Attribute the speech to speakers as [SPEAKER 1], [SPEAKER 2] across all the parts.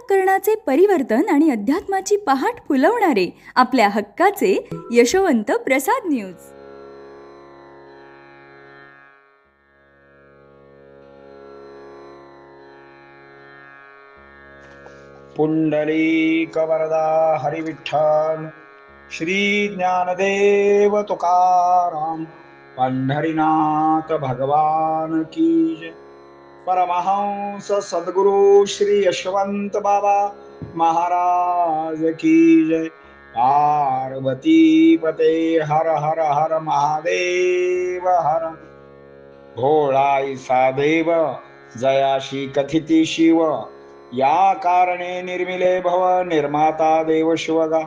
[SPEAKER 1] अंतःकरणाचे परिवर्तन आणि अध्यात्माची पहाट फुलवणारे आपल्या हक्काचे यशवंत प्रसाद न्यूज.
[SPEAKER 2] पुंडलिक वरदा हरिविठ्ठल श्री ज्ञानदेव तुकाराम पंढरीनाथ भगवान की जय. परमहंस सद्गुरु श्री यशवंत बाबा महाराज की जय. पार्वती पते हर हर हर महादेव हर. भोळा ईसा देव जयाशी कथिती शिव, या कारणे निर्मिले भव निर्माता देव शिवगा.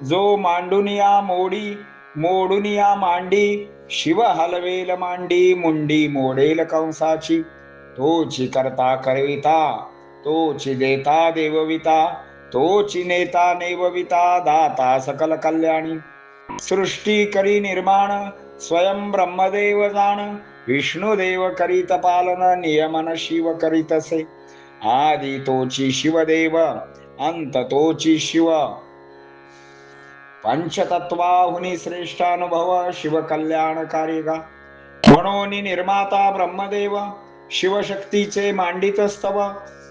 [SPEAKER 2] जो मांडुनिया मोडी मोडुनिया मांडी, शिव हलवेल मांडी मुंडी मोडेल कंसाची. तोची करता करविता तोची देता देवविता, तोची नेता नेवविता दाता सकल कल्याणी. सृष्टी करी निर्माण स्वयं ब्रह्मदेव जाण, विष्णुदेव करीत पालन नियमन शिव करीतसे. आदि तोची शिवदेव अंत तोची शिव, पंचतत्वाहुनी श्रेष्ठ अनुभव शिव कल्याणकारी गा. म्हणून निर्माता ब्रह्मदेव शिवशक्तीचे मांडित स्तव,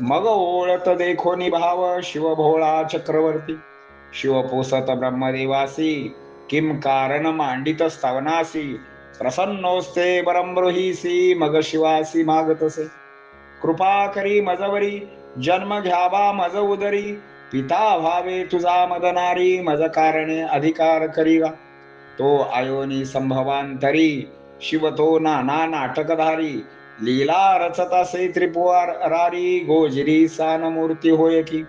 [SPEAKER 2] मग ओळत देखोनी भाव शिव भोळा चक्रवर्ती. शिव पोसत ब्रह्मदेवासी किम कारण मांडित स्तवनासी, प्रसन्नोस्ते बरंब्रुहीसी मग शिवासी मागतसे. कृपा करी मजवरी जन्म घ्यावा मज उदरी, पिता भावे तुझा मदनारी मज कारणे अधिकार करीवा. तो आयोनी संभवांतरी शिव तो नाना नाटकधारी, लीला रचत असे त्रिपुरारी गोजरी सान मूर्ती होय की.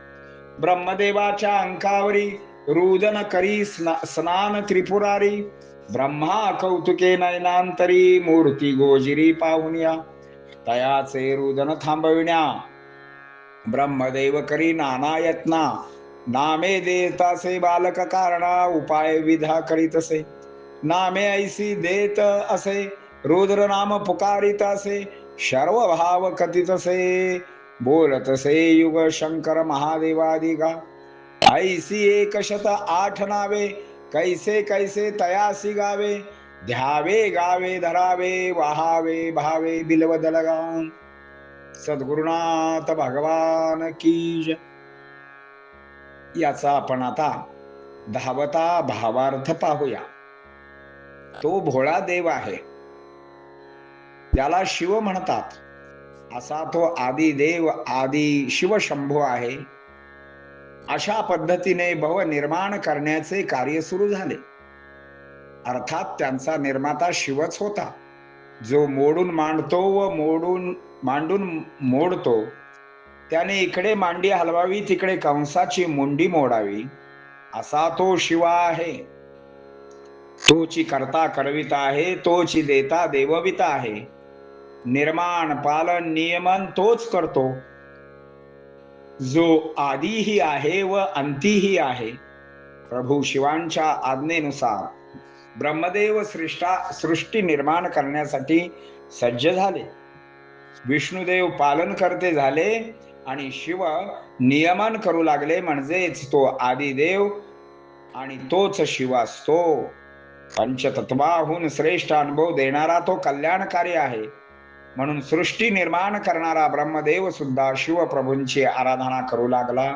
[SPEAKER 2] ब्रह्मदेवाच्या अंकावरी रुदन करी स्नान त्रिपुरारी, ब्रह्मा कौतुके नयनांतरी मूर्ती गोजिरी पाहुनिया. तयाचे रुदन थांबविण्या ब्रह्मदेव करी नाना यत्ना, नामे देतासे बालक कारणा उपाय विधा करीतसे. नामे ऐसी देत असे रुद्र नाम पुकारित असे, सर्व भाव कथितसे बोलतसे युग शंकर महादेवादिगा. ऐसी 108 नावे कैसे कैसे तयासी गावे, ध्यावे गावे धरावे वाहावे भावे बिलवदलगा. सद्गुरुनाथ भगवान की जय. याचा आपण आता 10वा भावार्थ पाहूया. तो भोळा देव आहे, त्याला शिव म्हणतात. असा तो आदी देव आदी शिव शंभू आहे. अशा पद्धतीने भव निर्माण करण्याचे कार्य सुरू झाले. अर्थात त्यांचा निर्माता शिवच होता, जो मोडून मांडतो व मांडून मोडतो. त्याने इकडे मांडी हलवावी तिकडे कंसाची मुंडी मोडावी, असा तो शिव आहे. तोची करता करविता आहे, तोची देता देवविता आहे. निर्माण पालन नियमन तोच करतो, जो आदिही आहे व अंतीही आहे. प्रभू शिवांच्या आज्ञेनुसार ब्रह्मदेव सृष्टी निर्माण करण्यासाठी सज्ज झाले. विष्णुदेव पालन करते झाले आणि शिव नियमन करू लागले. म्हणजेच तो आदिदेव आणि तोच शिव असतो. पंचतत्वाहून श्रेष्ठ अनुभव देणारा तो कल्याणकारी आहे. म्हणून सृष्टी निर्माण करणारा ब्रह्मदेव सुद्धा शिवप्रभूंची आराधना करू लागला.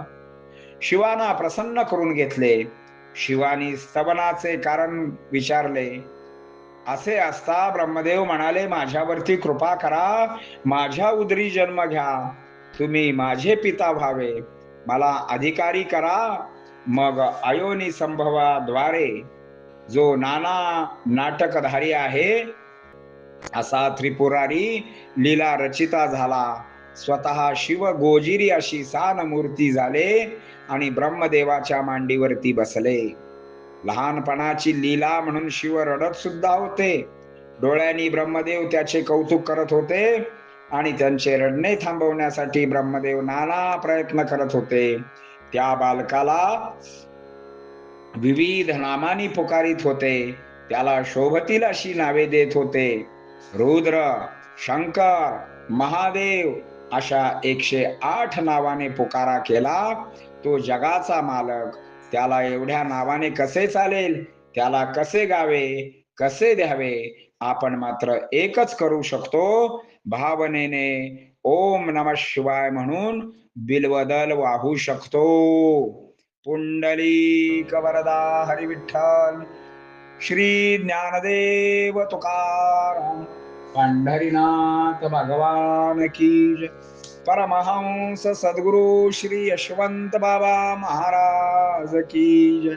[SPEAKER 2] शिवाना प्रसन्न करून घेतले. शिवानी स्तवनाचे कारण विचारले. असे असता ब्रह्मदेव म्हणाले, माझ्यावरती कृपा करा, माझ्या उदरी जन्म घ्या, तुम्ही माझे पिता व्हावे, मला अधिकारी करा. मग अयोनी संभवाद्वारे जो नाना नाटकधारी आहे असा त्रिपुरारी लीला रचिता झाला. स्वतः शिव गोजिरी अशी सान मूर्ती झाले आणि ब्रह्मदेवाच्या मांडीवरती बसले. लहानपणाची लीला म्हणून शिव रडत सुद्धा होते. डोळ्यांनी ब्रह्मदेव त्याचे कौतुक करत होते आणि त्यांचे रडणे थांबवण्यासाठी ब्रह्मदेव नाना प्रयत्न करत होते. त्या बालकाला विविध नामांनी पुकारित होते. त्याला शोभतील अशी नावे देत होते. रुद्र, शंकर, महादेव, अशा 108 नावाने पुकारा केला. तो जगाचा मालक. त्याला एवढ्या नावाने कसे चालेल? त्याला कसे गावे? कसे द्यावे? आपण मात्र एकच करू शकतो, भावनेने ओम नमः शिवाय म्हणून बिल्वदल वाहू शकतो. पुंडलिक वरदा हरी विठ्ठल. श्री ज्ञानदेव तुकाराम पंढरीनाथ भगवान की जय. परमहंस सद्गुरु श्री यशवंत बाबा महाराज की जय.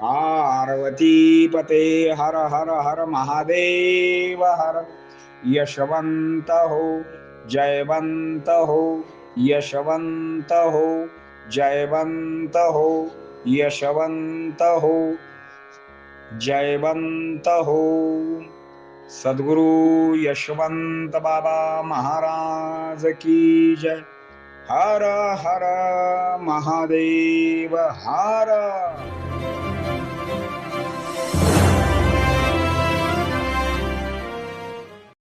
[SPEAKER 2] पार्वती पते हर हर हर महादेव हर. यशवंत हो, जयवंत हो, यशवंत हो, जयवंत हो, यशवंत हो, जयवंत हो. सद्गुरु यशवंत बाबा महाराज की जय. हर हर महादेव हर.